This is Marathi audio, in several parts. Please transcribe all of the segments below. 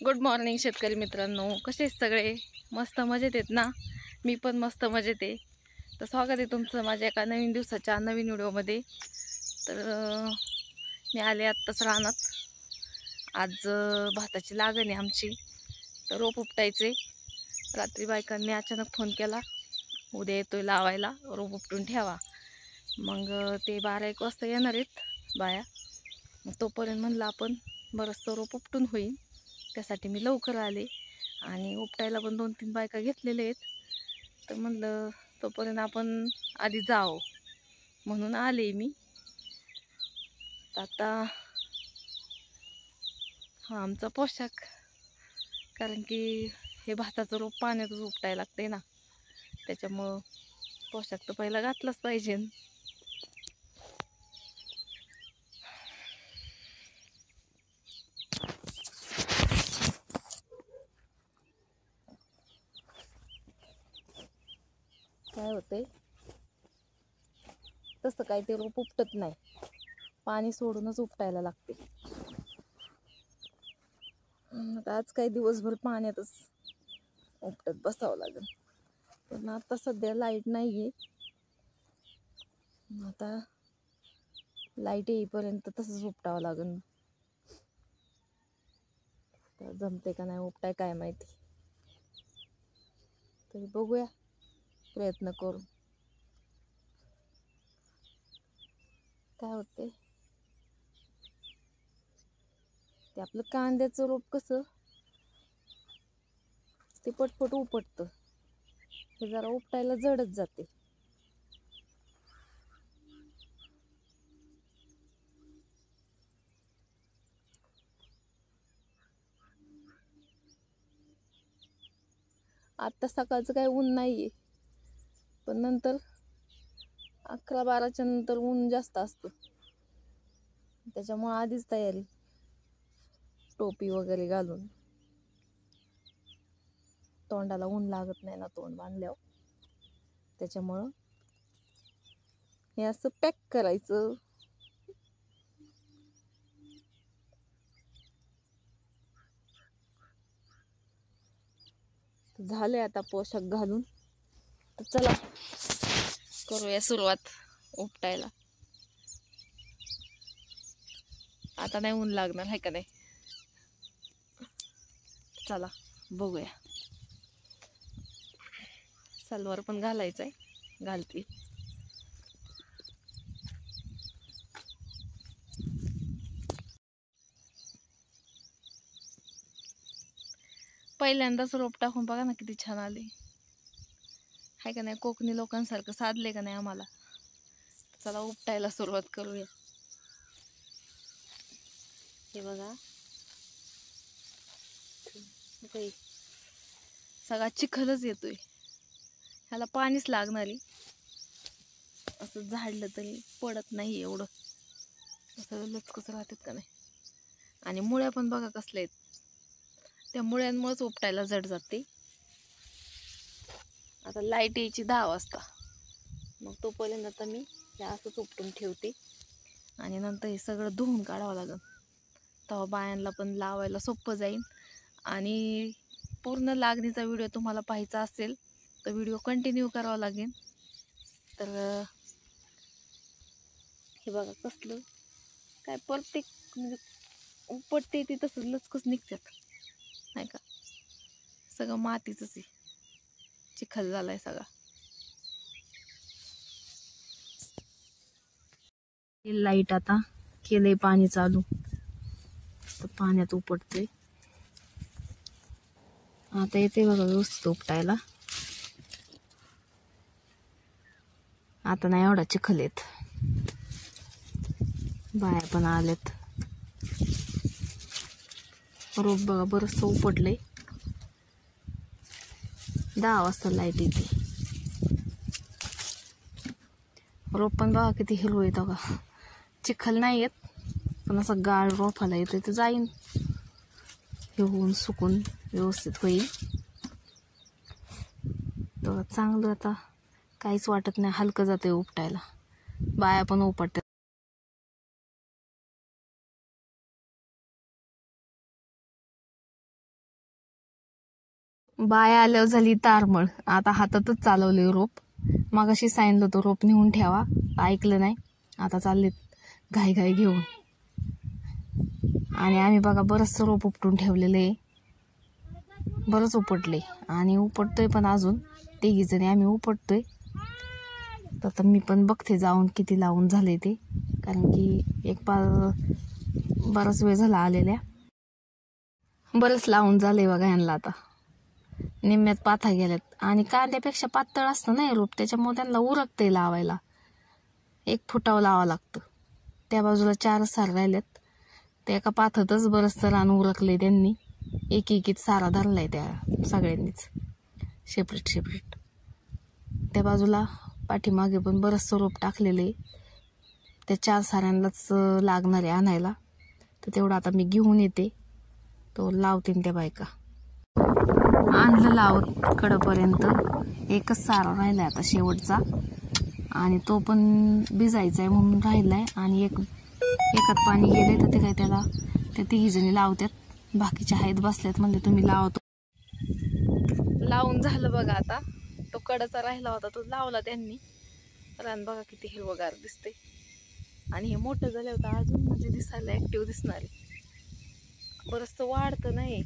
गुड मॉर्निंग शेतकरी मित्रांनो, कसे आहेत सगळे? मस्त मजेत आहेत ना? मी पण मस्त मजेत आहे. तर स्वागत आहे तुमचं माझ्या एका नवीन दिवसाच्या नवीन व्हिडिओमध्ये. तर मी आले आत्ताच रानात. आज भाताची लागण आहे आमची, तर रोप उपटायचे. रात्री बायकांनी अचानक फोन केला, उद्या येतोय लावायला, रोप उपटून ठेवा. मग ते 12-1 वाजता येणार आहेत बाया. मग तोपर्यंत म्हणलं आपण बरंचसं रोप उपटून होईल, त्यासाठी मी लवकर आले. आणि उपटायला पण 2-3 बायका घेतलेले आहेत. तर म्हणलं तोपर्यंत आपण आधी जावं, म्हणून आले मी. आता हा आमचा पोशाख, कारण की हे भाताचं रोप पाण्यातच उपटायला लागते ना, त्याच्यामुळं पोशाख तर पहिला घातलाच पाहिजे. काय होतंय तसं काय ते रोप उपटत नाही, पाणी सोडूनच उपटायला लागते. आज काही दिवसभर पाण्यातच उपटत बसावं लागेल. पण आता सध्या लाईट नाही आहे. आता लाईट येईपर्यंत तसंच उपटावं लागेल. तर जमते का नाही उपटाय काय माहिती, तरी बघूया प्रयत्न करू काय होते. ते आपलं कांद्याचं रोप कसं ते पटपट उपटतं, हे जरा उपटायला जडच जाते. आत्ता सकाळचं काय ऊन नाहीये, पण नंतर 11-12च्या नंतर ऊन जास्त असतं. त्याच्यामुळे आधीच तयारी, टोपी वगैरे घालून. तोंडाला ऊन लागत नाही ना तोंड बांधल्यावर, त्याच्यामुळं हे असं पॅक करायचं. झाले आता पोशाख घालून, तर चला करूया सुरुवात उपटायला. आता नाही ऊन लागणार आहे का नाही, चला बघूया. सलवार पण घालायचं आहे, घालते. पहिल्यांदाच रोप टाकून बघा ना किती छान आले आहे का नाही. कोकणी लोकांसारखं साधले का नाही आम्हाला. चला उपटायला सुरुवात करूया. हे बघा सगळा चिखलच येतोय, ह्याला पाणीच लागणारी. असं झाडलं तरी पडत नाही एवढं, असं लचकच राहतात का नाही. आणि मुळ्या पण बघा कसल्या आहेत, त्या मुळ्यांमुळेच उपटायला जड जाते. आता लाईट यायची 10 वाजता, मग तोपर्यंत आता मी हे असंच उपटून ठेवते. आणि नंतर हे सगळं धुवून काढावं लागेल, तेव्हा बायांना पण लावायला सोपं जाईल. आणि पूर्ण लागणीचा व्हिडिओ तुम्हाला पाहायचा असेल तर व्हिडिओ कंटिन्यू करावा लागेल. तर हे बघा कसलं काय प्रत्येक म्हणजे उपटते ती तसं लचकच निघतात नाही का. सगळं मातीचंच आहे, चिखल झालाय सगळा. लाईट आता केलंय पाणी चालू, तर पाण्यात उपटते. आता येते बघा व्यवस्थित उपटायला. आता नाही एवढा चिखल येत, बाया पण आल्यात. रोप बघा बरंच उपटलंय. 10 वाजता लाईट येते. रोप पण बघा किती हिरवं येतं बघा. चिखल नाही येत, पण असं गाळ रोपाला येतं, तर जाईन हे होऊन सुकून व्यवस्थित होईल. तर चांगलं आता काहीच वाटत नाही, हलकं जाते उपटायला. बाया पण उपटतात. बाया आल्यावर झाली तारमळ. आता हातातच चालवले रोप. मगाशी सांगितलं होतं रोप नेऊन ठेवा, ऐकलं नाही. आता चाललेत घाई घाई घेऊन. आणि आम्ही बघा बरंचसं रोप उपटून ठेवलेलं आहे. बरंच उपटले आणि उपटतोय पण अजून 3 जणी आम्ही उपटतोय. तर आता मी पण बघते जाऊन किती लावून झाले ते, कारण की बराच वेळ झाला आलेल्या. बरंच लावून झाले बघा यांना. आता निम्म्यात पाथा गेल्यात आणि कांद्यापेक्षा पातळ असतं नाही रोप, त्याच्यामुळे त्यांना उरकते लावायला. 1 फुटावर लावावं लागतं. त्या बाजूला 4 सार राहिल्यात. त्या एका पाथतच बरंच रान उरकले त्यांनी. एक सारा धरलाय त्या सगळ्यांनीच सेपरेट. त्या बाजूला पाठीमागे पण बरंचसं रोप टाकलेले. त्या 4 साऱ्यांनाच लागणार आहे आणायला. तर तेवढं आता मी घेऊन येते, तो लावतीन त्या बायका. आणलं लावत कडपर्यंत. एकच सारा राहिलाय आता शेवटचा, आणि तो पण भिजायचा आहे म्हणून राहिलाय. आणि एकात पाणी गेले तर ते काय त्याला त्या 3 जणी लावतात. बाकीच्या आहेत बसल्यात, म्हणजे तुम्ही लावतो. लावून झालं बघा. आता तो कडाचा राहिला होता तो लावला त्यांनी. रान बघा किती हिरवगार दिसते. आणि हे मोठं झालं होतं अजून म्हणजे दिसायला ऍक्टिव्ह दिसणार आहे. बरंचसं वाढतं नाही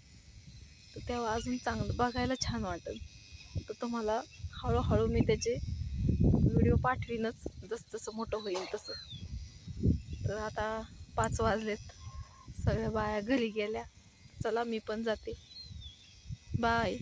तर तेव्हा अजून चांगलं बघायला छान वाटेल. तर तुम्हाला हळूहळू मी त्याचे व्हिडिओ पाठवीनच, जसं मोठं होईल तसं. तर आता 5 वाजलेत, सगळ्या बाया घरी गेल्या. चला मी पण जाते. बाय.